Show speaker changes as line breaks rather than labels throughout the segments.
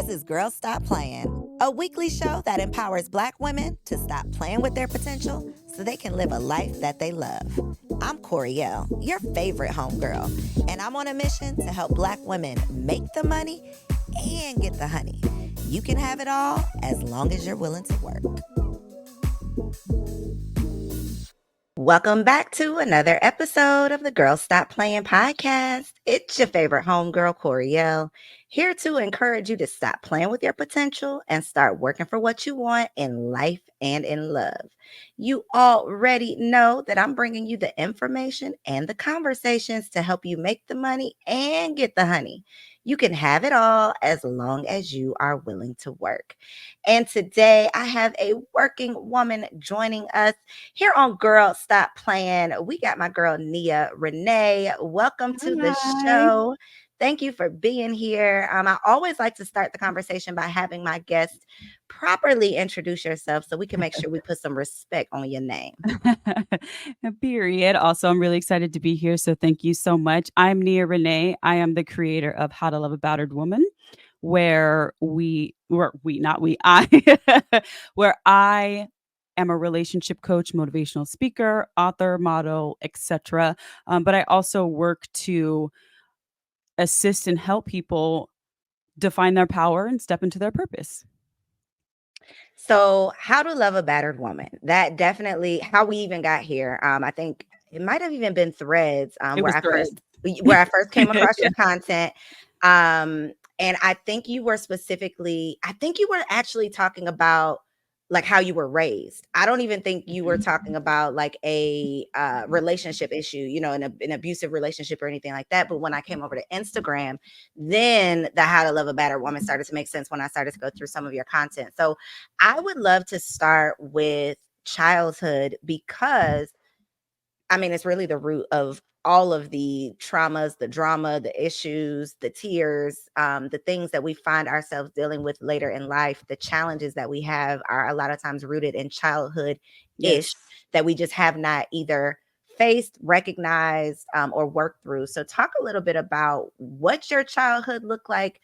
This is Girls Stop Playing, a weekly show that empowers Black women to stop playing with their potential so they can live a life that they love. I'm Koereyelle, your favorite homegirl, and I'm on a mission to help Black women make the money and get the honey. You can have it all as long as you're willing to work. Welcome back to another episode of the Girls Stop Playing podcast. It's your favorite homegirl, Koereyelle, here to encourage you to stop playing with your potential and start working for what you want in life and in love. You already know that I'm bringing you the information and the conversations to help you make the money and get the honey. You can have it all as long as you are willing to work. And today I have a working woman joining us here on Girl Stop Playing. We got my girl Nia Renee. Welcome to the
Hi.
show. Thank you for being here. I always like to start the conversation by having my guests properly introduce yourself so we can make sure we put some respect on your name.
Period. Also, I'm really excited to be here. So thank you so much. I'm Nia Renee. I am the creator of How to Love a Battered Woman, I, where I am a relationship coach, motivational speaker, author, model, etc. But I also work to assist and help people define their power and step into their purpose.
So, how to love a battered woman. That definitely how we even got here. I think it might have even been threads
It was threads.
where I first came across
Yeah.
your content. And I think you were actually talking about like how you were raised. I don't even think you were talking about like a relationship issue, an abusive relationship or anything like that. But when I came over to Instagram, then the How to Love a Battered Woman started to make sense when I started to go through some of your content. So I would love to start with childhood because it's really the root of all of the traumas, the drama, the issues, the tears, the things that we find ourselves dealing with later in life. The challenges that we have are a lot of times rooted in childhood ish
Yes.
that we just have not either faced, recognized, or worked through. So, talk a little bit about what your childhood looked like,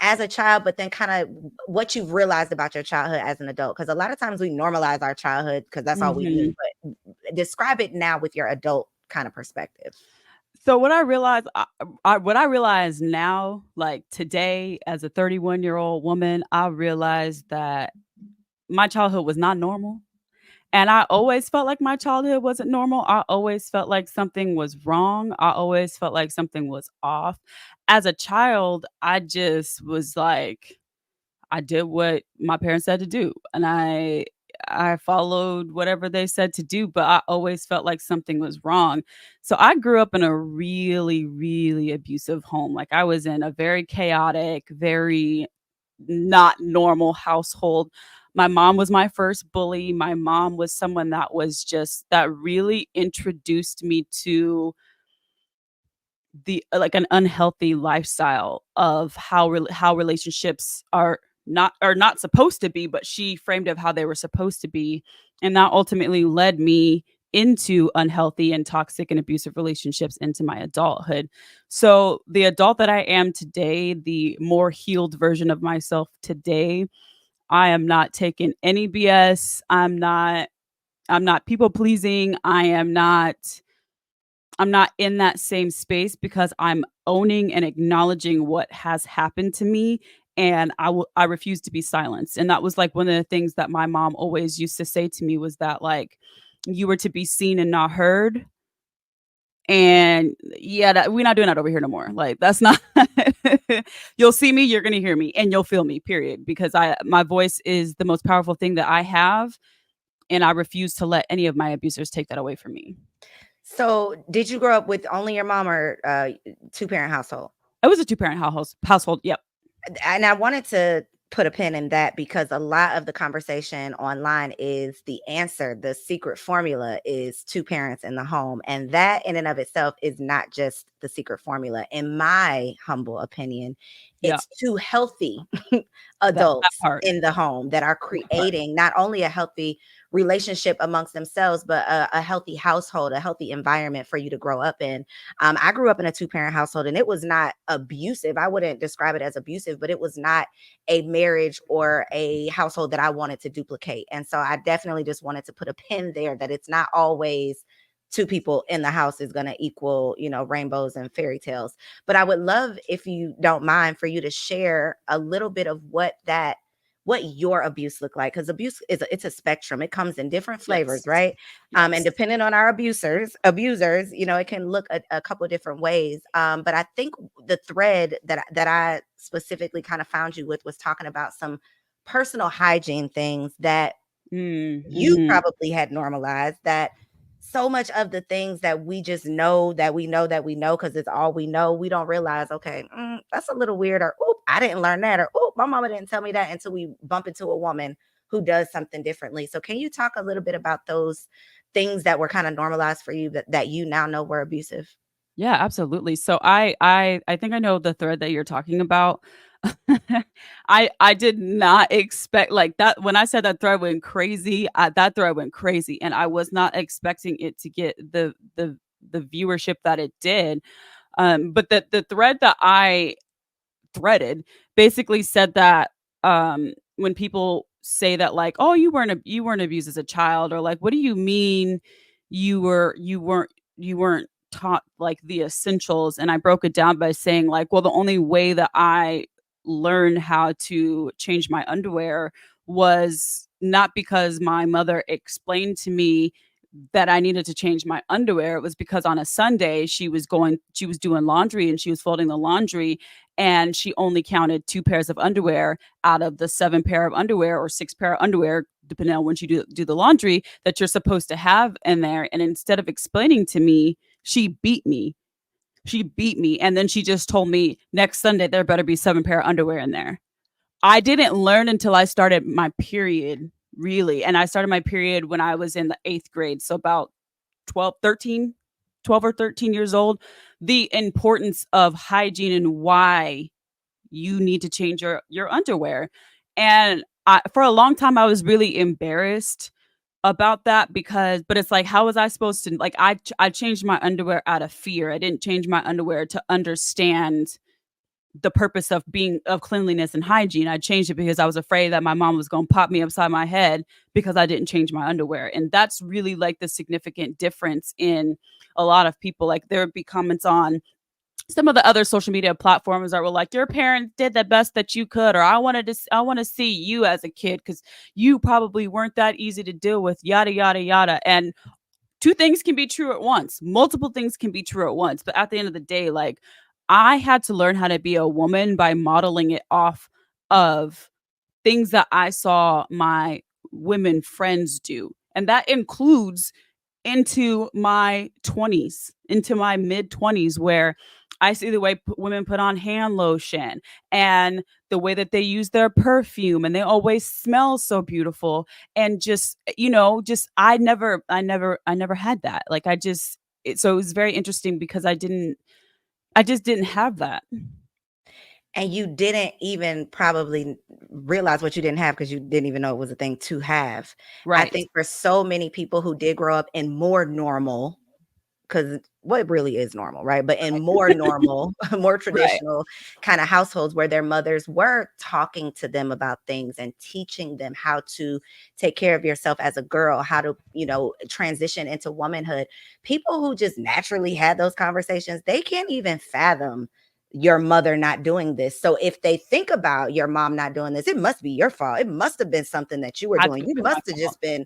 as a child, but then kind of what you've realized about your childhood as an adult. Because a lot of times we normalize our childhood because that's all we knew.
Mhm.
But describe it now with your adult kind of perspective.
So what I realize now, like today, as a 31-year-old woman, I realized that my childhood was not normal. And I always felt like my childhood wasn't normal. I always felt like something was wrong. I always felt like something was off. As a child, I just was like, I did what my parents said to do, and I followed whatever they said to do, but I always felt like something was wrong. So I grew up in a really, really abusive home. Like I was in a very chaotic, very not normal household. My mom was my first bully. My mom was someone that really introduced me to the like an unhealthy lifestyle of how relationships are not supposed to be, but she framed of how they were supposed to be, and that ultimately led me into unhealthy and toxic and abusive relationships into my adulthood. So the adult that I am today, the more healed version of myself today, I am not taking any BS. I'm not people pleasing. I'm not in that same space because I'm owning and acknowledging what has happened to me, and I refuse to be silenced. And that was like one of the things that my mom always used to say to me was that like you were to be seen and not heard. And yeah, we're not doing that over here no more. Like that's not you'll see me, you're going to hear me, and you'll feel me, period, because I my voice is the most powerful thing that I have, and I refuse to let any of my abusers take that away from me.
So, did you grow up with only your mom or two parent household?
It was a two-parent household. Yep.
And I wanted to put a pin in that because a lot of the conversation online is the answer. The secret formula is two parents in the home. And that in and of itself is not just the secret formula. In my humble opinion,
Yeah.
it's two healthy
That
adults
part.
in the home that are
That part.
creating not only a healthy relationship amongst themselves, but a healthy household, a healthy environment for you to grow up in. I grew up in a two-parent household, and it was not abusive. I wouldn't describe it as abusive, but it was not a marriage or a household that I wanted to duplicate. And so I definitely just wanted to put a pin there that it's not always two people in the house is going to equal, rainbows and fairy tales. But I would love, if you don't mind, for you to share a little bit of what your abuse looked like, because abuse it's a spectrum. It comes in different flavors,
Yes.
right? And
Yes.
depending on our abusers, it can look a couple different ways. But I think the thread that I specifically kind of found you with was talking about some personal hygiene things that you
Mhm.
probably had normalized, that so much of the things that we just know that we know that we know because it's all we know, we don't realize, okay, that's a little weird, or oh, I didn't learn that, or oh, my mama didn't tell me that, until we bump into a woman who does something differently. So can you talk a little bit about those things that were kind of normalized for you that you now know were abusive?
Yeah, absolutely. So I think I know the thread that you're talking about. I did not expect like that when I said that thread went crazy. That thread went crazy, and I was not expecting it to get the viewership that it did. But the thread that I threaded basically said that when people say that like, oh, you weren't abused as a child, or like, what do you mean you weren't taught like the essentials? And I broke it down by saying like, well, the only way that I learned how to change my underwear was not because my mother explained to me that I needed to change my underwear. It was because on a Sunday she was doing laundry and she was folding the laundry, and she only counted 2 pairs of underwear out of the 7 pair of underwear or 6 pair of underwear, depending on when you do the laundry, that you're supposed to have in there. And instead of explaining to me, she beat me. She beat me. And then she just told me next Sunday there better be 7 pair of underwear in there. I didn't learn until I started my period, really. And I started my period when I was in the 8th grade. So about 12, 13, 12 or 13 years old, the importance of hygiene and why you need to change your underwear. And for a long time, I was really embarrassed about that, but it's like, how was I supposed to, like, I changed my underwear out of fear. I didn't change my underwear to understand the purpose of cleanliness and hygiene. I changed it because I was afraid that my mom was going to pop me upside my head because I didn't change my underwear. And that's really like the significant difference in a lot of people. Like, there would be comments on some of the other social media platforms that were like, your parents did the best that you could, or I want to see you as a kid because you probably weren't that easy to deal with, yada yada yada. And two things can be true at once. Multiple things can be true at once. But at the end of the day, like, I had to learn how to be a woman by modeling it off of things that I saw my women friends do. And that includes into my 20s, into my mid 20s, where I see the way women put on hand lotion and the way that they use their perfume, and they always smell so beautiful. And just, just I never had that. Like, so it was very interesting because I just didn't have that.
And you didn't even probably realize what you didn't have because you didn't even know it was a thing to have. I
Right.
think for so many people who did grow up in more normal, because what really is normal, right? But in more normal, more
Right.
traditional kind of households where their mothers were talking to them about things and teaching them how to take care of yourself as a girl, how to, transition into womanhood. People who just naturally had those conversations, they can't even fathom your mother not doing this. So if they think about your mom not doing this, it must be your fault. It must have been something that you were
Had
doing.
to
You
be my
must have
fault.
just been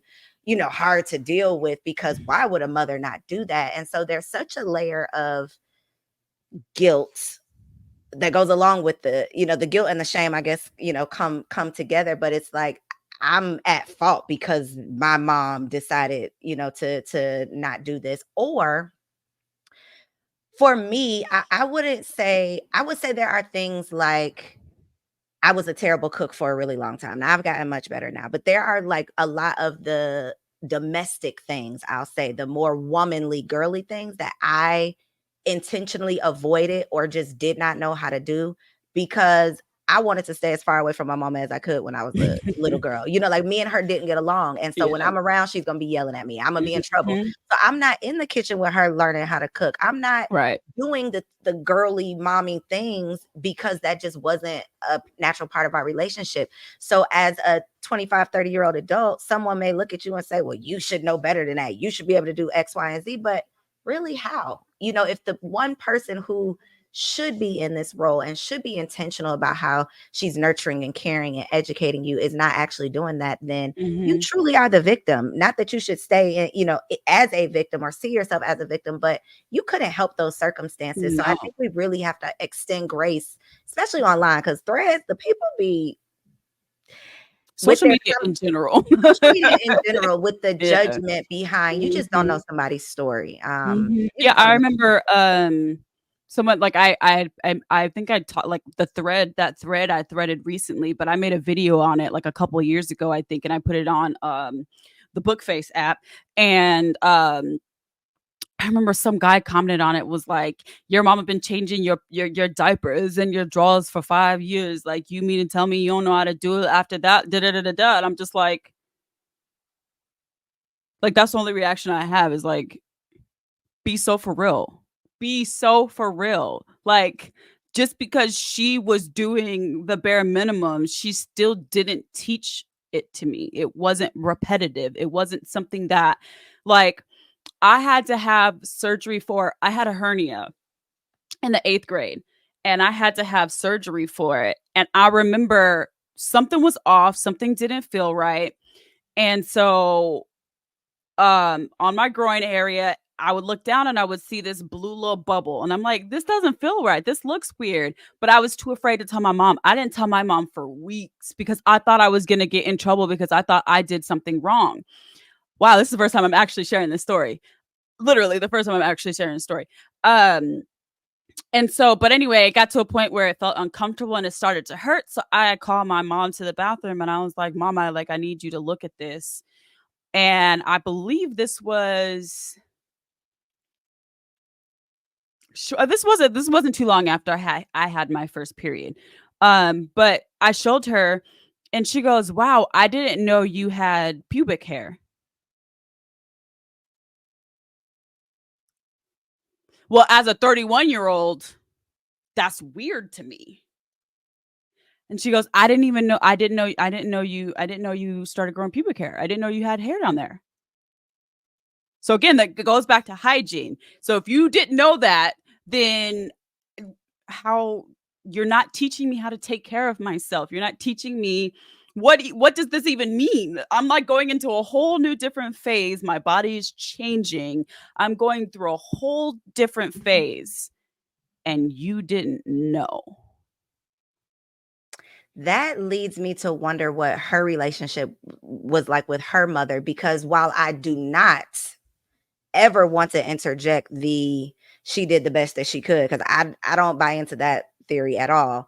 hard to deal with, because why would a mother not do that? And so there's such a layer of guilt that goes along with the guilt and the shame, I guess, come together. But it's like, I'm at fault because my mom decided, to not do this. Or for me, I wouldn't say, I would say there are things like, I was a terrible cook for a really long time. Now I've gotten much better now, but there are like a lot of the domestic things, I'll say, the more womanly, girly things that I intentionally avoided or just did not know how to do, because I wanted to stay as far away from my mama as I could when I was a little girl. Like me and her didn't get along. And so when
Yeah.
I'm around, she's going to be yelling at me. I'm going to be in trouble.
Mhm.
So I'm not in the kitchen with her learning how to cook. I'm not
Right.
doing the girly mommy things because that just wasn't a natural part of our relationship. So as a 25, 30-year-old adult, someone may look at you and say, well, you should know better than that. You should be able to do X, Y, and Z. But really, how? If the one person who should be in this role and should be intentional about how she's nurturing and caring and educating you is not actually doing that, then you
Mhm.
truly are the victim. Not that you should stay in, as a victim or see yourself as a victim, but you couldn't help those circumstances. So I
No.
think we really have to extend grace, especially online, because threads, the people be with
Social
their
media in general.
social media in general, with the
Yeah.
judgment behind. You just don't know
Mhm.
somebody's story.
Mhm.
You
Yeah,
just don't
I
know.
remember, someone like I think I taught like that thread I threaded recently, but I made a video on it like a couple of years ago, I think, and I put it on the Bookface app. And I remember some guy commented on it, was like, "Your mama been changing your diapers and your drawers for 5 years. Like, you mean to tell me you don't know how to do it after that?" Da da da da da. And I'm just like that's the only reaction I have is like, be so for real. Be so for real. Like, just because she was doing the bare minimum, she still didn't teach it to me. It wasn't repetitive. It wasn't something that, like, I had to have surgery for. I had a hernia in the 8th grade, and I had to have surgery for it. And I remember something was off, something didn't feel right. And so on my groin area, I would look down and I would see this blue little bubble. And I'm like, this doesn't feel right. This looks weird. But I was too afraid to tell my mom. I didn't tell my mom for weeks because I thought I was going to get in trouble because I thought I did something wrong. Wow, this is the first time I'm actually sharing this story. Literally the first time I'm actually sharing the story. Um, and so, but anyway, it got to a point where it felt uncomfortable and it started to hurt. So I called my mom to the bathroom and I was like, Mom, I need you to look at this. And I believe this wasn't too long after I had my first period. But I showed her and she goes, "Wow, I didn't know you had pubic hair." Well, as a 31-year-old, that's weird to me. And she goes, I didn't know you started growing pubic hair. I didn't know you had hair down there." So again, that goes back to hygiene. So if you didn't know that, then how you're not teaching me how to take care of myself. You're not teaching me what does this even mean? I'm like going into a whole new different phase. My body is changing. I'm going through a whole different phase and you didn't know.
That leads me to wonder what her relationship was like with her mother, because while I do not ever want to interject the she did the best that she could, because I don't buy into that theory at all.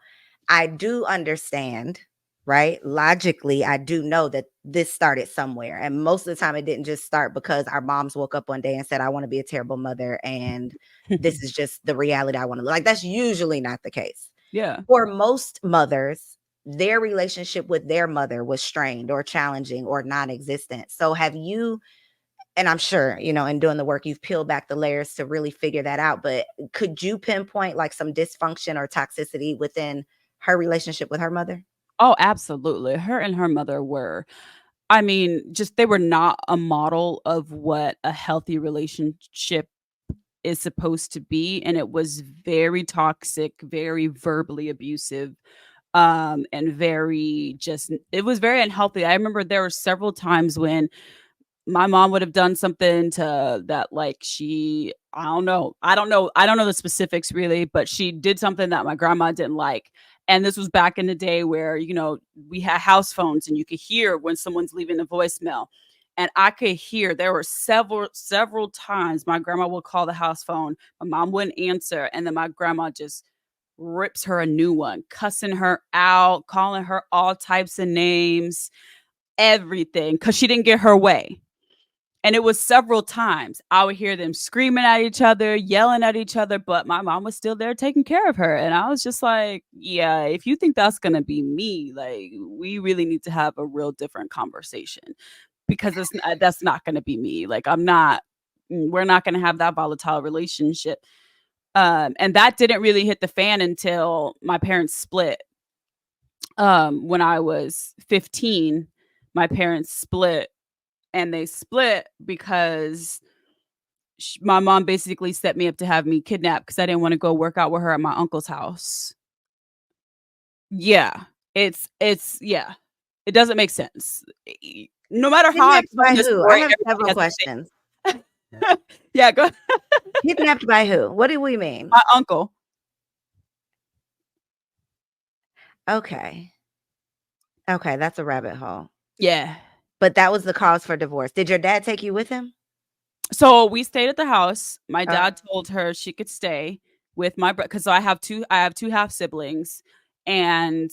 I do understand, right? Logically, I do know that this started somewhere. And most of the time it didn't just start because our moms woke up one day and said, I want to be a terrible mother and this is just the reality I want to live. Like, that's usually not the case.
Yeah.
For most mothers, their relationship with their mother was strained or challenging or non-existent. So have you, and I'm sure, in doing the work, you've peeled back the layers to really figure that out, but could you pinpoint like some dysfunction or toxicity within her relationship with her mother?
Oh, absolutely. Her and her mother were, I mean, just they were not a model of what a healthy relationship is supposed to be, and it was very toxic, very verbally abusive, and very just it was very unhealthy. I remember there were several times when my mom would have done something to that, like, she I don't know the specifics really, but she did something that my grandma didn't like. And this was back in the day where, we had house phones and you could hear when someone's leaving a voicemail. And I could hear there were several times my grandma would call the house phone, my mom wouldn't answer, and then my grandma just rips her a new one, cussing her out, calling her all types of names, everything, because she didn't get her way. And it was several times. I would hear them screaming at each other, yelling at each other, but my mom was still there taking care of her. And I was just like, yeah, if you think that's going to be me, like, we really need to have a real different conversation because that's not going to be me. Like, we're not going to have that volatile relationship. And that didn't really hit the fan until my parents split. When I was 15, my parents split, and they split because my mom basically set me up to have me kidnapped because I didn't want to go work out with her at my uncle's house. Yeah, yeah, it doesn't make sense. No matter how I
Kidnapped
explain
by
this
who? I
story,
have
everybody
several
has
questions.
the same. Yeah, go.
Kidnapped by who? What do we mean?
My uncle.
Okay. Okay, that's a rabbit hole.
Yeah.
But that was the cause for divorce. Did your dad take you with him?
So we stayed at the house. My
Uh,
dad told her she could stay with my brother because I have two half siblings, and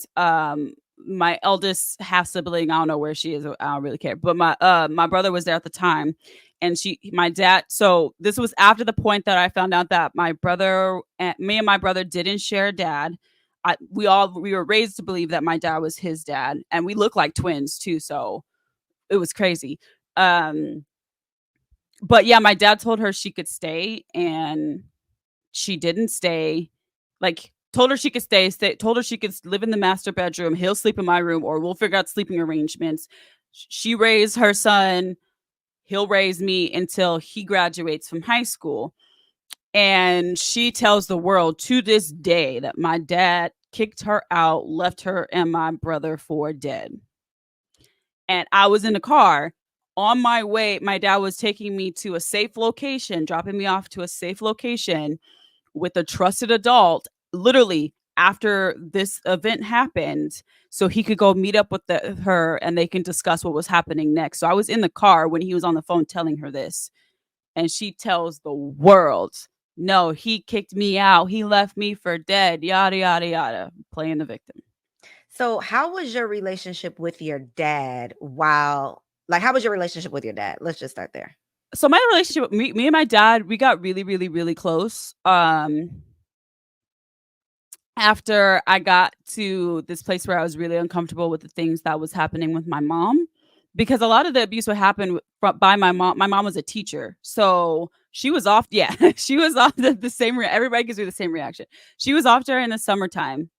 my eldest half sibling, I don't know where she is. I don't really care. But my brother was there at the time, and my dad. So this was after the point that I found out that me and my brother didn't share a dad. We were raised to believe that my dad was his dad, and we look like twins too. So it was crazy. Um, but yeah, my dad told her she could stay, and she didn't stay. Like, told her she could told her she could live in the master bedroom. He'll sleep in my room, or we'll figure out sleeping arrangements. She raised her son. He'll raise me until he graduates from high school. And she tells the world to this day that my dad kicked her out, left her and my brother for dead. And I was in the car on my way. My dad was taking me to a safe location, dropping me off to a safe location with a trusted adult, literally after this event happened, so he could go meet up with her and they can discuss what was happening next. So I was in the car when he was on the phone telling her this, and she tells the world, no, he kicked me out. He left me for dead, yada, yada, yada, playing the victim.
so how was your relationship with your dad how was your relationship with your dad? Let's just start there.
So my relationship, me and my dad, we got really, really, really close. After I got to this place where I was really uncomfortable with the things that was happening with my mom, because a lot of the abuse would happen by my mom. My mom was a teacher, so she was off. Yeah, she was off the same. Everybody gives me the same reaction. She was off during the summertime,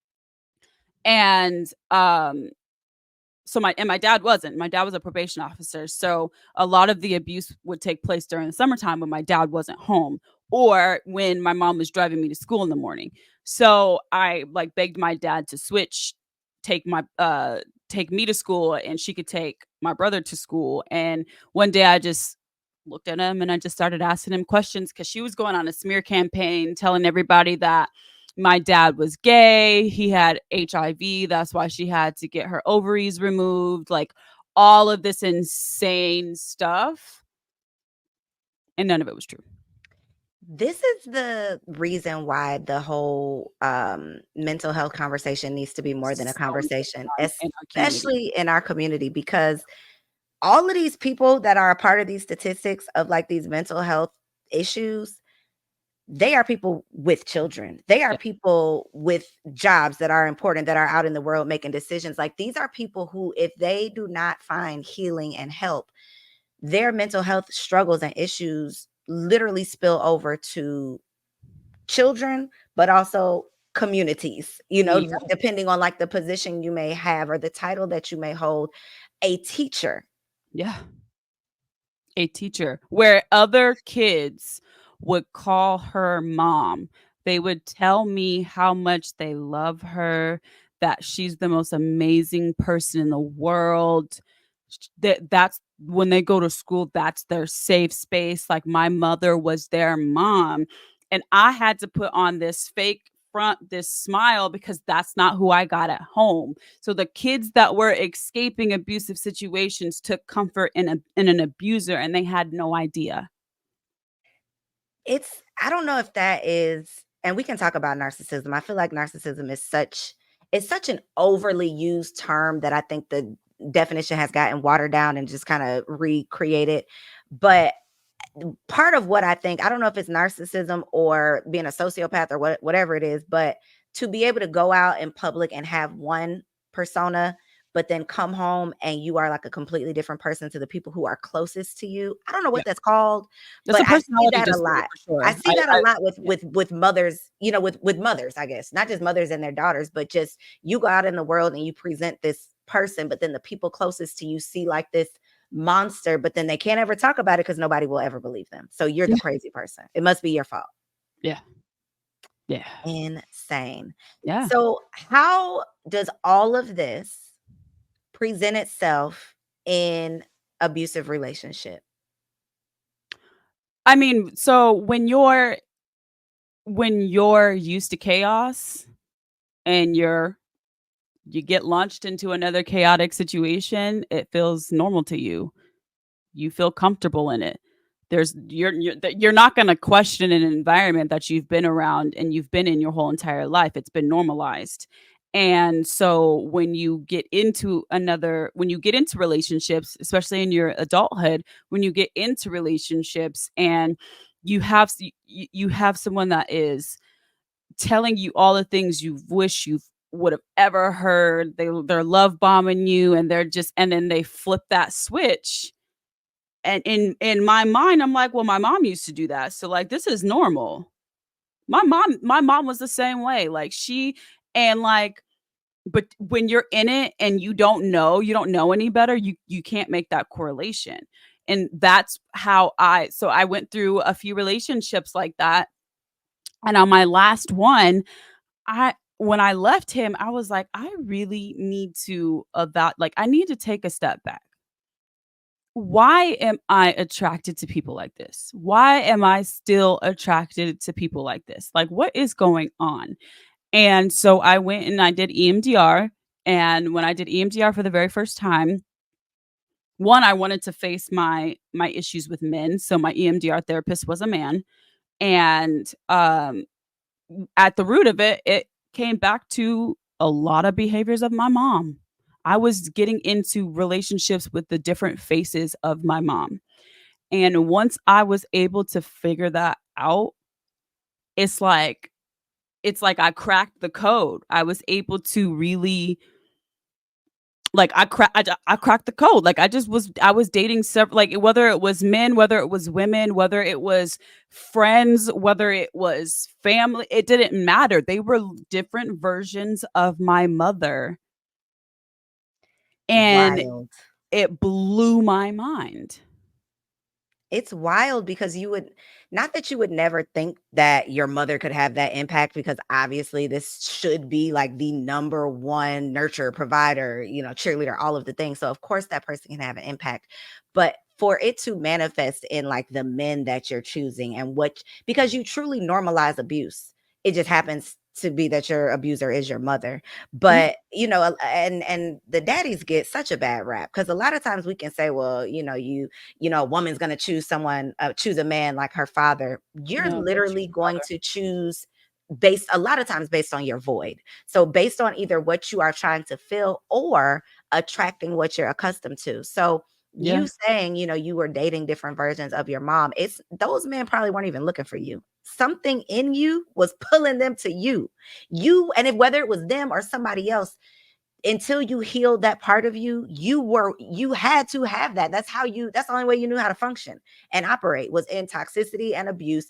and so my dad wasn't. My dad was a probation officer, so a lot of the abuse would take place during the summertime when my dad wasn't home, or when my mom was driving me to school in the morning. So I like begged my dad to switch, take my take me to school, and she could take my brother to school. And one day I just looked at him and I just started asking him questions because she was going on a smear campaign telling everybody that my dad was gay, he had HIV, that's why she had to get her ovaries removed, like all of this insane stuff. And none of it was true.
This is the reason why the whole mental health conversation needs to be more than a
So
conversation,
in our community.
especially in our community, because all of these people that are a part of these statistics of like these mental health issues, they are people with children. They are
Yeah.
people with jobs that are important, that are out in the world making decisions. Like, these are people who, if they do not find healing and help, their mental health struggles and issues literally spill over to children, but also communities,
Yeah.
depending on like the position you may have or the title that you may hold. A teacher.
Yeah. A teacher where other kids would call her mom. They would tell me how much they love her, that she's the most amazing person in the world. That's when they go to school, that's their safe space. Like, my mother was their mom. And I had to put on this fake front, this smile, because that's not who I got at home. So the kids that were escaping abusive situations took comfort in an abuser, and they had no idea.
I don't know if that is, and we can talk about narcissism. I feel like narcissism is such an overly used term that I think the definition has gotten watered down and just kind of recreated. But part of what I think, I don't know if it's narcissism or being a sociopath or whatever it is, but to be able to go out in public and have one persona, but then come home and you are like a completely different person to the people who are closest to you. I don't know
Yeah.
what that's called,
It's
but
a
I see
personality
that a
disorder
lot.
for
I
sure.
see that a lot with
Yeah.
mothers, with mothers, I guess, not just mothers and their daughters, but just you go out in the world and you present this person, but then the people closest to you see like this monster, but then they can't ever talk about it because nobody will ever believe them. So you're the
Yeah.
crazy person. It must be your fault.
Yeah. Yeah.
Insane.
Yeah.
So how does all of this present itself in abusive relationship?
I mean, so when you're used to chaos and you get launched into another chaotic situation, it feels normal to you. You feel comfortable in it. You're not going to question an environment that you've been around and you've been in your whole entire life. It's been normalized. And so when you get into relationships, especially in your adulthood, when you get into relationships and you have someone that is telling you all the things you wish you would have ever heard. They're love bombing you, and then they flip that switch. And in my mind, I'm like, well, my mom used to do that, so like this is normal. My mom was the same way. Like she and like, but when you're in it and you don't know any better. You can't make that correlation, and that's how I went through a few relationships like that. And on my last one, I when I left him, I was like, I really need to I need to take a step back. Why am I attracted to people like this? Why am I still attracted to people like this? Like, what is going on? And so I went and I did EMDR. And when I did EMDR for the very first time, one, I wanted to face my issues with men. So my EMDR therapist was a man. And at the root of it, it came back to a lot of behaviors of my mom. I was getting into relationships with the different faces of my mom. And once I was able to figure that out, it's like I cracked the code. I was able to really I cracked the code. Like I was dating several, like whether it was men, whether it was women, whether it was friends, whether it was family, it didn't matter. They were different versions of my mother, and
Wild.
it blew my mind.
It's wild because you would, not that you would never think that your mother could have that impact, because obviously this should be like the number one nurture provider, cheerleader, all of the things. So of course that person can have an impact. But for it to manifest in like the men that you're choosing and what, because you truly normalize abuse. It just happens to be that your abuser is your mother.
Yeah,
But and the daddies get such a bad rap, because a lot of times we can say, well, a woman's going to choose a man like her father. You're
no, gotta choose
literally
your
going
brother.
to choose based, a lot of times, based on your void. So based on either what you are trying to fill or attracting what you're accustomed to. So
Yeah,
you saying, you were dating different versions of your mom, it's those men probably weren't even looking for you. Something in you was pulling them to you, and if whether it was them or somebody else, until you healed that part of you, you had to have that. That's the only way you knew how to function and operate, was in toxicity and abuse.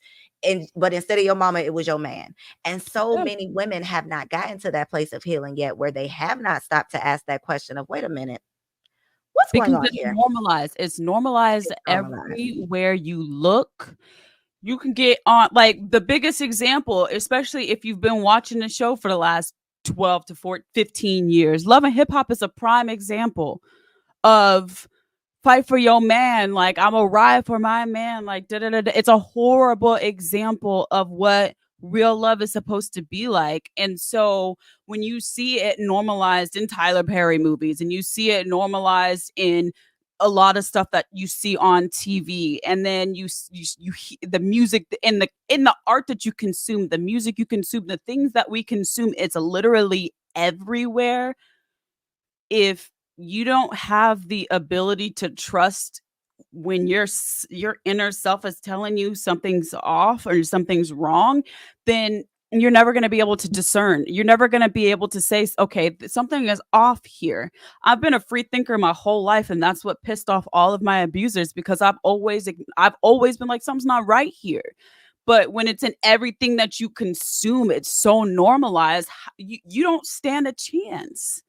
But instead of your mama, it was your man. And so
yeah.
many women have not gotten to that place of healing yet, where they have not stopped to ask that question of, wait a minute, what's going
Because
on
it's
here?
normalized. It's normalized
It's normalized.
everywhere you look. You can get on, like, the biggest example, especially if you've been watching the show for the last 12 to 14, 15 years. Love and Hip Hop is a prime example of fight for your man. Like, I'm a ride for my man. Like, da da da. It's a horrible example of what real love is supposed to be like. And so when you see it normalized in Tyler Perry movies, and you see it normalized in a lot of stuff that you see on TV, and then the music in the art that you consume, the music you consume, the things that we consume, it's literally everywhere. If you don't have the ability to trust when your inner self is telling you something's off or something's wrong, then you're never going to be able to discern. You're never going to be able to say, okay, something is off here. I've been a free thinker my whole life, and that's what pissed off all of my abusers, because I've always been like, something's not right here. But when it's in everything that you consume, it's so normalized. You don't stand a chance.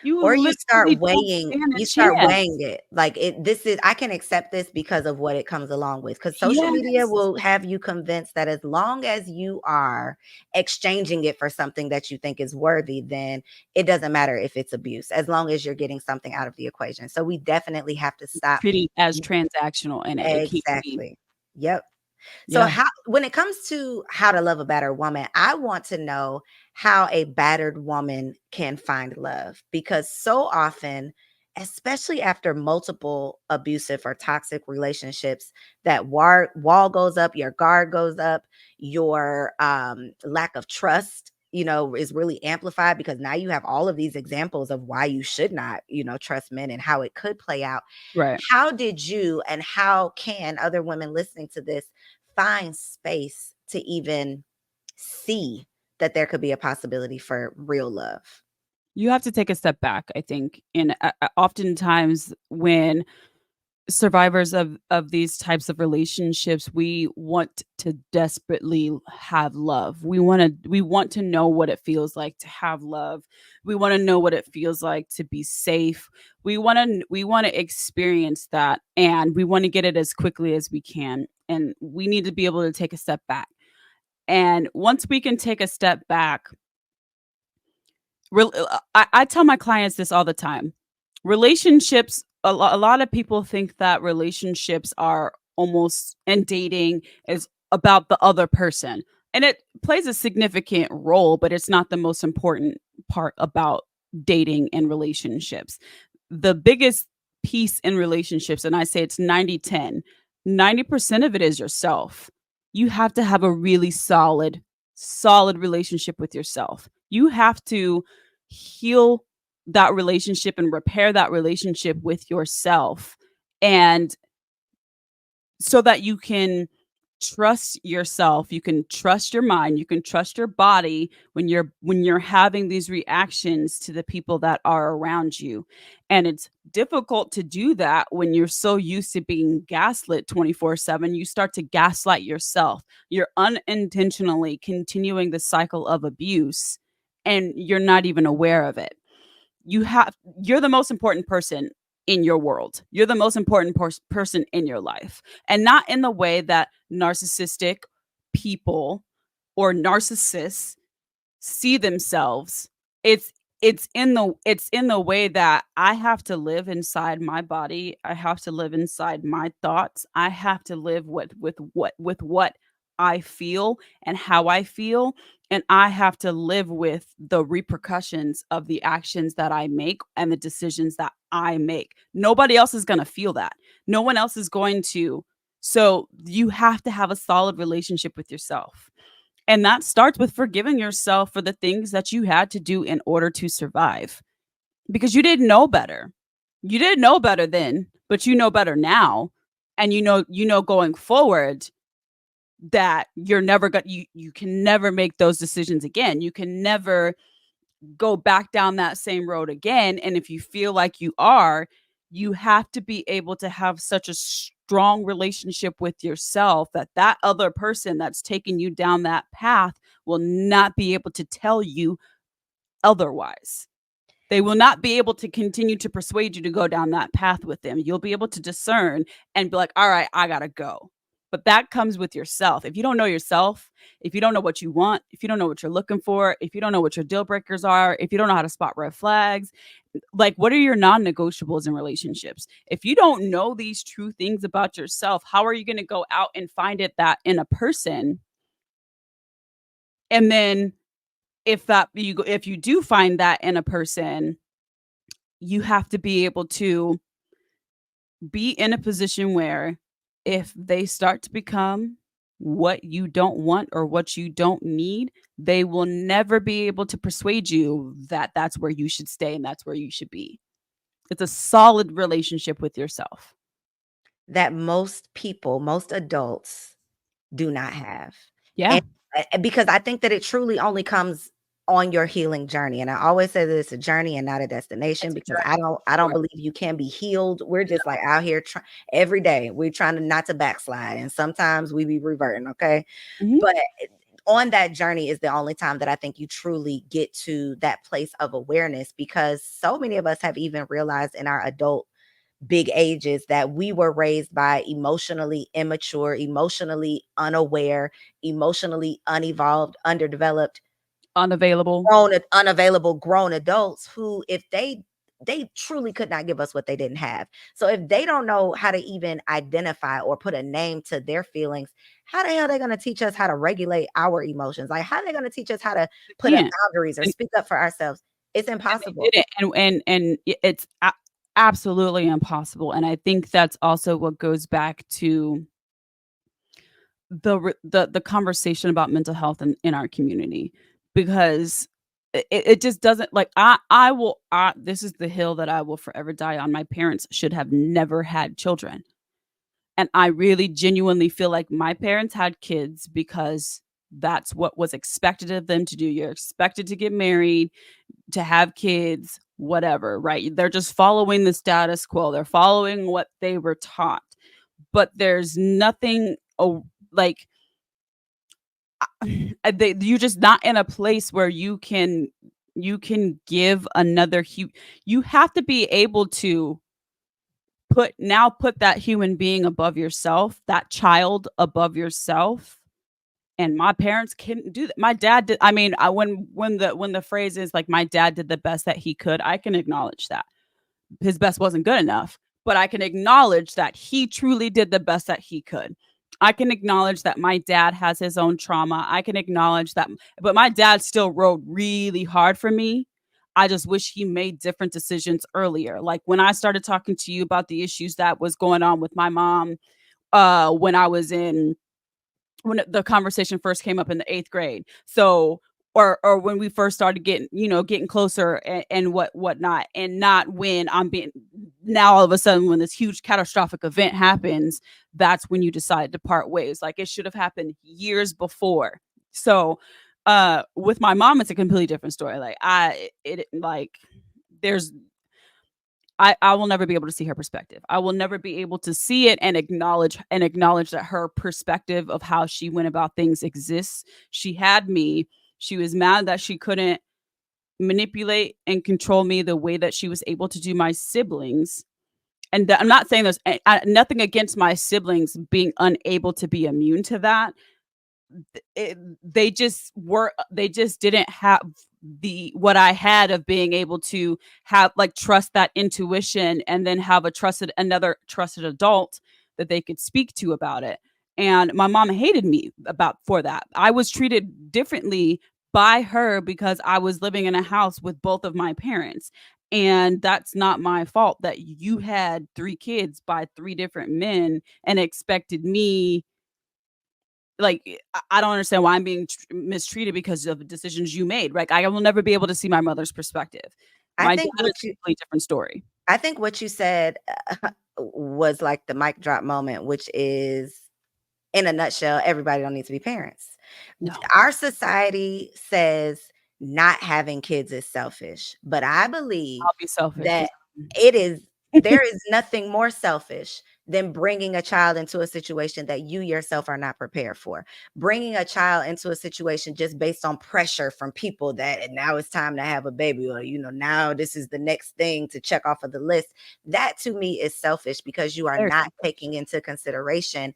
You
Or
literally don't stand a
you start weighing
chance.
it. Like, this is, I can accept this because of what it comes along with. Because social media
Yes.
will have you convinced that as long as you are exchanging it for something that you think is worthy, then it doesn't matter if it's abuse, as long as you're getting something out of the equation. So we definitely have to stop.
Treating as transactional, and it can't be.
Exactly. Yep. So,
Yeah.
how, when it comes to how to love a battered woman, I want to know how a battered woman can find love, because so often, especially after multiple abusive or toxic relationships, that wall goes up, your guard goes up, your lack of trust, is really amplified, because now you have all of these examples of why you should not, trust men and how it could play out.
Right.
How did you, and how can other women listening to this find space to even see that there could be a possibility for real love?
You have to take a step back, I think. And oftentimes when survivors of these types of relationships, we want to desperately have love. We want to know what it feels like to have love. We want to know what it feels like to be safe. We want to experience that, and we want to get it as quickly as we can, and we need to be able to take a step back. And once we can take a step back, I tell my clients this all the time. Relationships, a lot of people think that relationships are almost, and dating is about the other person. And it plays a significant role, but it's not the most important part about dating and relationships. The biggest piece in relationships, and I say it's 90-10, 90% of it is yourself. You have to have a really solid relationship with yourself. You have to heal that relationship and repair that relationship with yourself, and so that you can trust yourself, you can trust your mind, you can trust your body when you're having these reactions to the people that are around you. And it's difficult to do that when you're so used to being gaslit 24/7. You start to gaslight yourself. You're unintentionally continuing the cycle of abuse, and you're not even aware of it. You're the most important person in your world. You're the most important person in your life. And not in the way that narcissistic people or narcissists see themselves. It's in the way that I have to live inside my body. I have to live inside my thoughts. I have to live with what I feel and how I feel, and I have to live with the repercussions of the actions that I make and the decisions that I make. Nobody else is going to feel that. No one else is going to. So you have to have a solid relationship with yourself. And that starts with forgiving yourself for the things that you had to do in order to survive, because you didn't know better. You didn't know better then, but you know better now. And you know going forward that you're never going you can never make those decisions again. You can never go back down that same road again. And if you feel like you are, you have to be able to have such a strong relationship with yourself that that other person that's taking you down that path will not be able to tell you otherwise. They will not be able to continue to persuade you to go down that path with them. You'll be able to discern and be like, all right, I got to go. But that comes with yourself. If you don't know yourself, if you don't know what you want, if you don't know what you're looking for, if you don't know what your deal breakers are, if you don't know how to spot red flags, like what are your non negotiables in relationships? If you don't know these true things about yourself, how are you going to go out and find that in a person? And then if you do find that in a person, you have to be able to be in a position where if they start to become what you don't want or what you don't need, they will never be able to persuade you that that's where you should stay and that's where you should be. It's a solid relationship with yourself.
that most people, most adults do not have.
Yeah.
And because I think that it truly only comes on your healing journey. And I always say that it's a journey and not a destination
It's a
because
journey
I
for
don't
sure.
believe you can be healed. We're just
No.
like out here every day. We're trying to not to backslide. And sometimes we be reverting, okay?
Mhm.
But on that journey is the only time that I think you truly get to that place of awareness because so many of us have even realized in our adult big ages that we were raised by emotionally immature, emotionally unaware, emotionally unevolved, underdeveloped,
Unavailable.
unavailable grown adults who if they truly could not give us what they didn't have. So if they don't know how to even identify or put a name to their feelings, how the hell are they going to teach us how to regulate our emotions? Like how are they going to teach us how to
They
put up
can't.
boundaries or
And
speak up for ourselves? It's
they
impossible.
didn't. It's absolutely impossible, and I think that's also what goes back to the conversation about mental health in our community because it just doesn't like I this is the hill that I will forever die on. My parents should have never had children. And I really genuinely feel like my parents had kids because that's what was expected of them to do. You're expected to get married, to have kids, whatever, right? They're just following the status quo. They're following what they were taught. But there's nothing like you're just not in a place where you can give you have to be able to put that human being above yourself, that child above yourself. And my parents couldn't do that. My dad did. I mean, when the phrase is like my dad did the best that he could, I can acknowledge that his best wasn't good enough, but I can acknowledge that he truly did the best that he could. I can acknowledge that my dad has his own trauma. I can acknowledge that, but my dad still rode really hard for me. I just wish he made different decisions earlier. Like when I started talking to you about the issues that was going on with my mom, when I was in when the conversation first came up in the 8th grade. So or when we first started getting closer and whatnot, and not when I'm being now all of a sudden when this huge catastrophic event happens, that's when you decide to part ways. Like it should have happened years before. So with my mom, it's a completely different story. Like there's I will never be able to see her perspective. I will never be able to see it and acknowledge that her perspective of how she went about things exists. She had me. She was mad that she couldn't manipulate and control me the way that she was able to do my siblings. And I'm not saying there's nothing against my siblings being unable to be immune to that. They just didn't have the what I had of being able to have like trust that intuition and then have another trusted adult that they could speak to about it. And my mom hated me about for that. I was treated differently by her because I was living in a house with both of my parents. And that's not my fault that you had 3 kids by 3 different men and expected me like I don't understand why I'm being mistreated because of the decisions you made. Like I will never be able to see my mother's perspective.
I
My dad
think
is
what
a
you
completely different story.
I think what you said was like the mic drop moment, which is in a nutshell, everybody don't need to be parents.
No,
Our society says not having kids is selfish, but I believe
I'll be selfish.
that it is there is nothing more selfish than bringing a child into a situation that you yourself are not prepared for. Bringing a child into a situation just based on pressure from people that now it's time to have a baby or now this is the next thing to check off of the list. That to me is selfish because you are
Very
not
selfish.
taking into consideration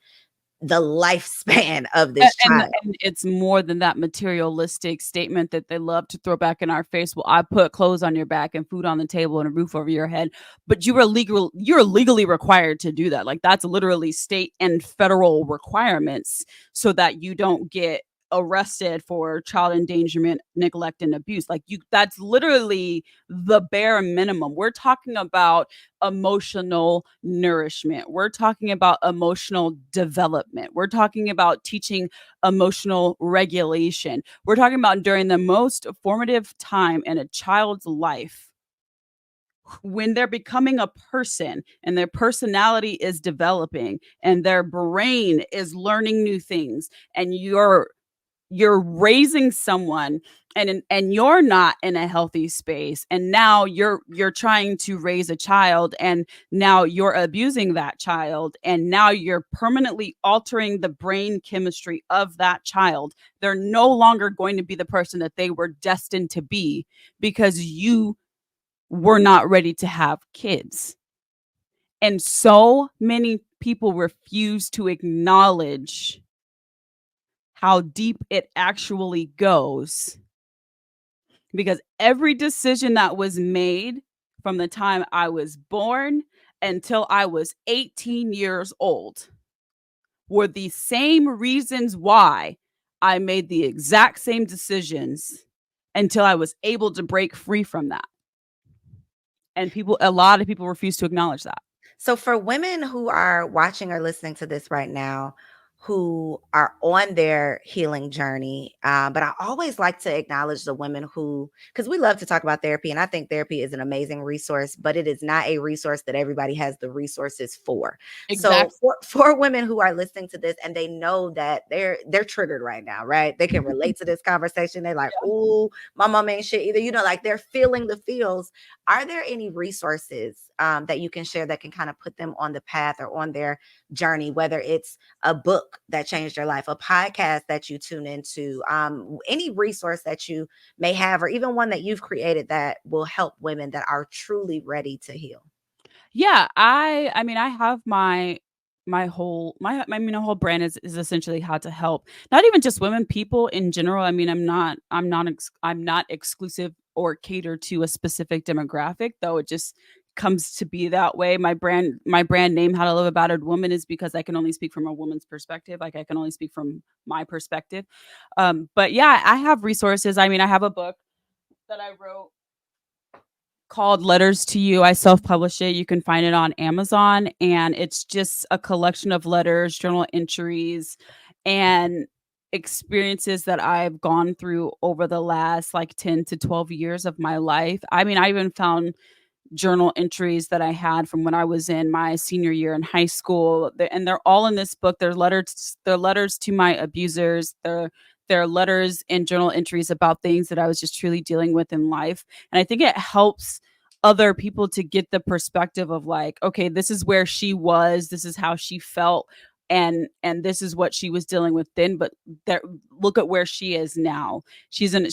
the lifespan of
And
this
and
child.
and it's more than that materialistic statement that they love to throw back in our face. Well, I put clothes on your back and food on the table and a roof over your head, but you're legally required to do that. Like that's literally state and federal requirements so that you don't get arrested for child endangerment, neglect, and abuse. Like you that's literally the bare minimum. We're talking about emotional nourishment. We're talking about emotional development. We're talking about teaching emotional regulation. We're talking about during the most formative time in a child's life when they're becoming a person and their personality is developing and their brain is learning new things, and you're raising someone, and you're not in a healthy space, and now you're trying to raise a child, and now you're abusing that child, and now you're permanently altering the brain chemistry of that child. They're no longer going to be the person that they were destined to be because you were not ready to have kids. And so many people refuse to acknowledge how deep it actually goes, because every decision that was made from the time I was born until I was 18 years old were the same reasons why I made the exact same decisions until I was able to break free from that. And a lot of people refuse to acknowledge that.
So, for women who are watching or listening to this right now, who are on their healing journey, but I always like to acknowledge the women who, because we love to talk about therapy, and I think therapy is an amazing resource, but it is not a resource that everybody has the resources for. So,
Exactly.
for women who are listening to this and they know that they're triggered right now, right? They can relate to this conversation. They're like, "Ooh, my mom ain't shit either." Like they're feeling the feels. Are there any resources that you can share that can kind of put them on the path or on their journey, whether it's a book that changed your life, a podcast that you tune into, any resource that you may have, or even one that you've created that will help women that are truly ready to heal?
Yeah, I mean, I have my whole brand is essentially how to help not even just women, people in general. I mean, I'm not exclusive or cater to a specific demographic, though it just comes to be that way. My brand name, How to Live a Battered Woman, is because I can only speak from a woman's perspective. Like, I can only speak from my perspective. But yeah, I have resources. I mean, I have a book that I wrote called Letters to You. I self-published it. You can find it on Amazon, and it's just a collection of letters, journal entries, and experiences that I've gone through over the last like 10 to 12 years of my life. I mean, I even found journal entries that I had from when I was in my senior year in high school, and they're all in this book. They're letters to my abusers. They're letters and journal entries about things that I was just truly dealing with in life. And I think it helps other people to get the perspective of like, okay, this is where she was, this is how she felt, and this is what she was dealing with then, but there, look at where she is now. She's in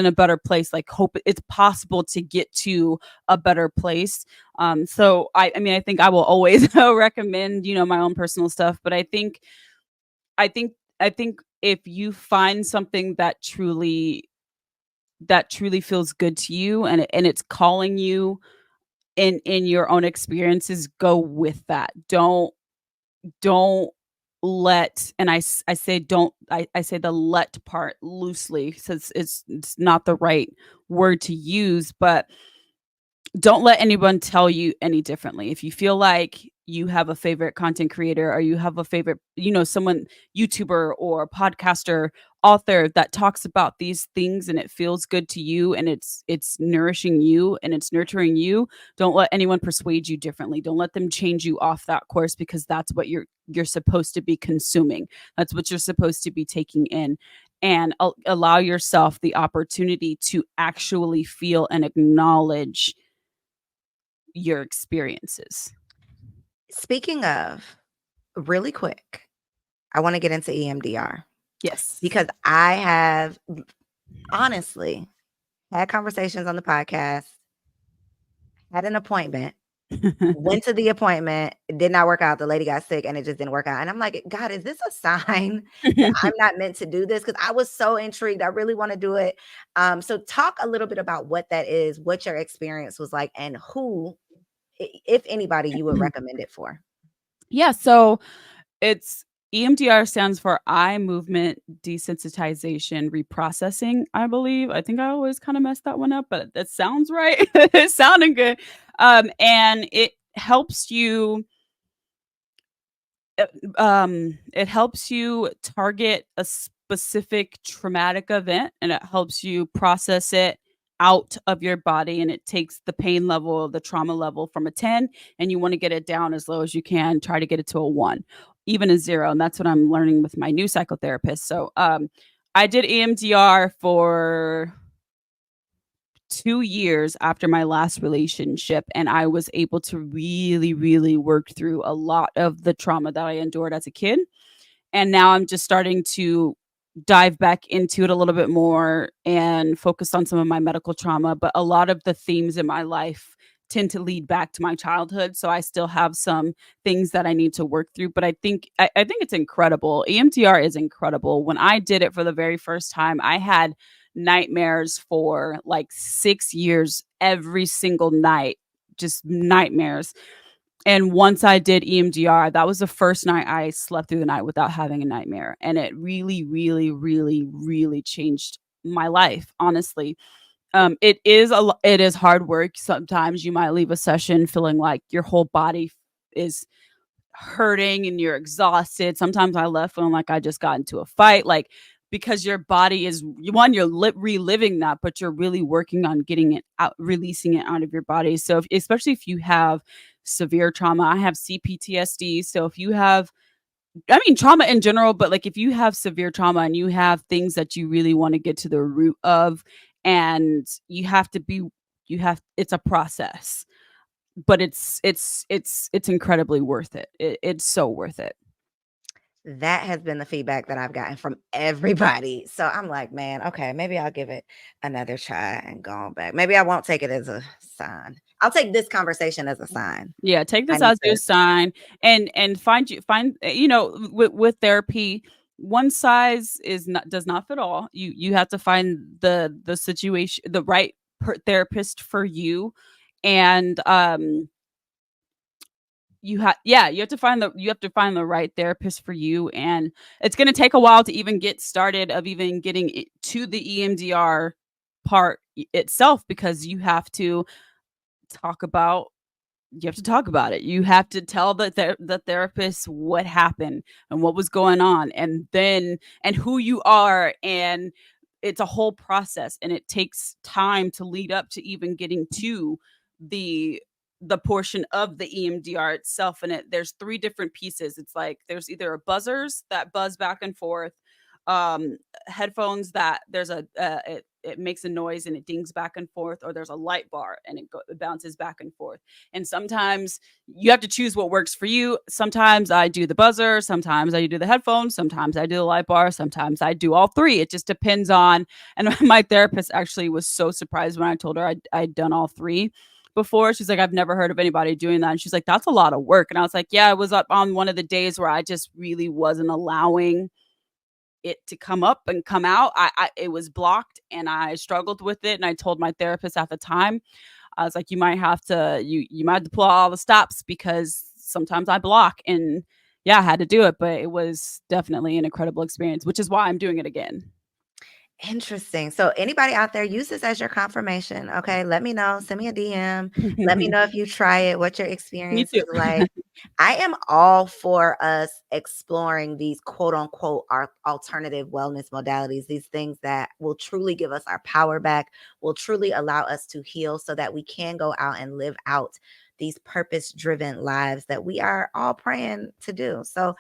a better place. Like, hope it's possible to get to a better place. So I mean, I think I will always recommend, my own personal stuff, but I think if you find something that truly feels good to you, and it's calling you in your own experiences, go with that. Don't let, and I say don't, I say the let part loosely, since it's not the right word to use, but don't let anyone tell you any differently. If you feel like you have a favorite content creator, or you have a favorite, someone, YouTuber or podcaster, author that talks about these things, and it feels good to you, and it's nourishing you and it's nurturing you, don't let anyone persuade you differently. Don't let them change you off that course, because that's what you're supposed to be consuming. That's what you're supposed to be taking in. And allow yourself the opportunity to actually feel and acknowledge your experiences.
Speaking of, really quick, I want to get into EMDR
Yes.
because I have honestly had conversations on the podcast, had an appointment, went to the appointment, it did not work out. The lady got sick and it just didn't work out. And I'm like, God, is this a sign that I'm not meant to do this? Because I was so intrigued. I really want to do it. So talk a little bit about what that is, what your experience was like, and who, if anybody, you would recommend it for.
Yeah, so it's EMDR stands for eye movement desensitization reprocessing, I believe. I think I always kind of messed that one up, but that sounds right. It's sounding good. And it helps you target a specific traumatic event, and it helps you process it out of your body, and it takes the pain level, the trauma level from a 10, and you want to get it down as low as you can, try to get it to a 1, even a 0. And that's what I'm learning with my new psychotherapist. So I did EMDR for 2 years after my last relationship, and I was able to really, really work through a lot of the trauma that I endured as a kid. And now I'm just starting to dive back into it a little bit more and focus on some of my medical trauma. But a lot of the themes in my life tend to lead back to my childhood. So I still have some things that I need to work through. But I think it's incredible. EMTR is incredible. When I did it for the very first time, I had nightmares for like 6 years every single night, just nightmares. And once I did EMDR, that was the first night I slept through the night without having a nightmare. And it really, really, really, really changed my life, honestly. It is hard work. Sometimes you might leave a session feeling like your whole body is hurting and you're exhausted. Sometimes I left feeling like I just got into a fight, like because your body is one, you're reliving that, but you're really working on getting it out, releasing it out of your body. So, especially if you have severe trauma, I have CPTSD. So, if you have, I mean, trauma in general, but like if you have severe trauma and you have things that you really want to get to the root of, and you have to be, it's a process, but it's incredibly worth it. It's so worth it.
That has been the feedback that I've gotten from everybody. So I'm like, man, okay, maybe I'll give it another try and go on back. Maybe I won't take it as a sign. I'll take this conversation as a sign.
Yeah, take
I
this
need
as your
to.
sign, and find with therapy, one size is not does not fit all. You have to find the situation, the right therapist for you, and you have to find the right therapist for you, and it's going to take a while to even get started of even getting to the EMDR part itself, because talk about you have to talk about it. You have to tell the therapist what happened and what was going on, and who you are, and it's a whole process, and it takes time to lead up to even getting to the the portion of the EMDR itself. And there's three different pieces. It's like there's either a buzzers that buzz back and forth, um headphones that there's it makes a noise and it dings back and forth, or there's a light bar and it bounces back and forth. And sometimes you have to choose what works for you. Sometimes I do the buzzer, sometimes I do the headphones, sometimes I do the light bar, sometimes I do all three. It just depends on. And my therapist actually was so surprised when I told her I'd done all three before. She's like, I've never heard of anybody doing that. And she's like, that's a lot of work. And I was like, yeah, I was up on one of the days where I just really wasn't allowing it to come up and come out. It was blocked and I struggled with it. And I told my therapist at the time, I was like, you might have to pull out all the stops, because sometimes I block. And yeah, I had to do it, but it was definitely an incredible experience, which is why I'm doing it again.
Interesting. So anybody out there, use this as your confirmation. Okay. Let me know. Send me a DM. Let me know if you try it, what your
Me
experience
too.
is like. I am all for us exploring these quote unquote our alternative wellness modalities, these things that will truly give us our power back, will truly allow us to heal so that we can go out and live out these purpose driven lives that we are all praying to do. So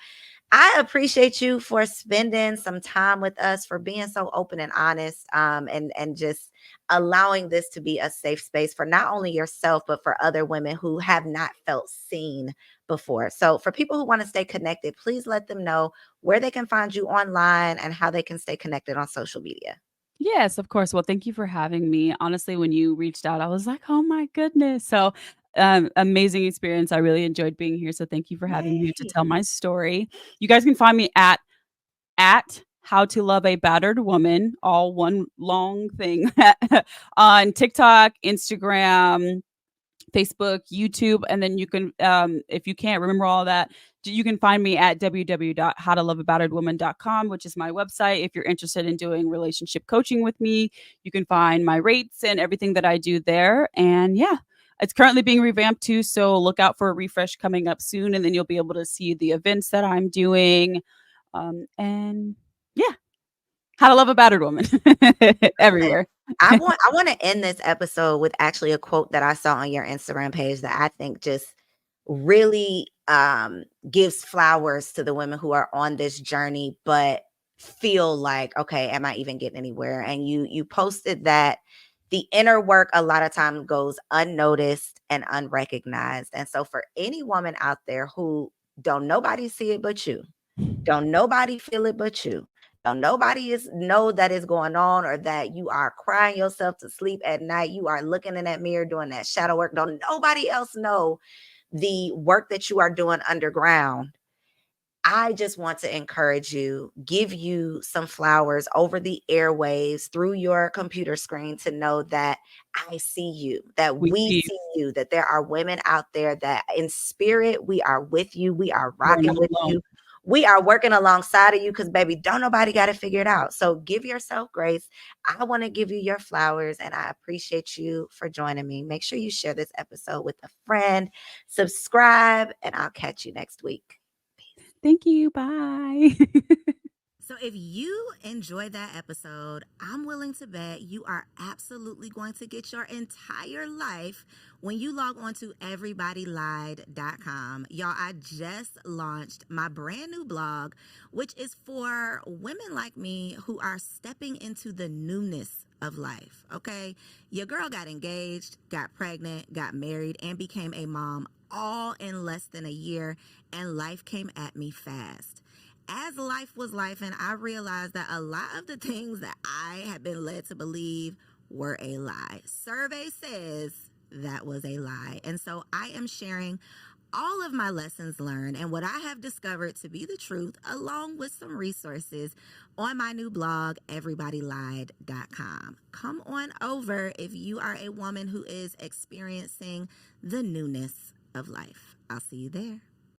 I appreciate you for spending some time with us, for being so open and honest, and just allowing this to be a safe space for not only yourself, but for other women who have not felt seen before. So for people who want to stay connected, please let them know where they can find you online and how they can stay connected on social media.
Yes, of course. Well, thank you for having me. Honestly, when you reached out, I was like, oh my goodness. So, amazing experience. I really enjoyed being here. So, thank you for having me to
Yay.
tell my story. You guys can find me at How to Love a Battered Woman, all one long thing, on TikTok, Instagram, Facebook, YouTube, and then you can, if you can't remember all that, you can find me at www.howtoloveabatteredwoman.com, which is my website. If you're interested in doing relationship coaching with me, you can find my rates and everything that I do there. And yeah, it's currently being revamped too, so look out for a refresh coming up soon, and then you'll be able to see the events that I'm doing. And yeah, How to love a battered woman
Listen,
everywhere.
I want to end this episode with actually a quote that I saw on your Instagram page that I think just really gives flowers to the women who are on this journey but feel like, okay, am I even getting anywhere? And you posted that the inner work a lot of times goes unnoticed and unrecognized. And so for any woman out there who don't nobody see it but you, don't nobody feel it but you. Don't nobody is know that is going on or that you are crying yourself to sleep at night. You are looking in that mirror doing that shadow work. Don't nobody else know the work that you are doing underground. I just want to encourage you, give you some flowers over the airwaves through your computer screen to know that I see you, that
We
we
see
see you, that there are women out there that in spirit, we are with you, we are
you're
rocking
not
with
alone.
you. We are working alongside of you because, baby, don't nobody got to figure it out. So give yourself grace. I want to give you your flowers and I appreciate you for joining me. Make sure you share this episode with a friend, subscribe, and I'll catch you next week.
Thank you. Bye.
So if you enjoyed that episode, I'm willing to bet you are absolutely going to get your entire life when you log on to everybodylied.com. Y'all, I just launched my brand new blog, which is for women like me who are stepping into the newness of life, okay? Your girl got engaged, got pregnant, got married, and became a mom all in less than a year, and life came at me fast. As life was life, and I realized that a lot of the things that I had been led to believe were a lie. Survey says that was a lie. And so I am sharing all of my lessons learned and what I have discovered to be the truth, along with some resources on my new blog, everybodylied.com. Come on over if you are a woman who is experiencing the newness of life. I'll see you there.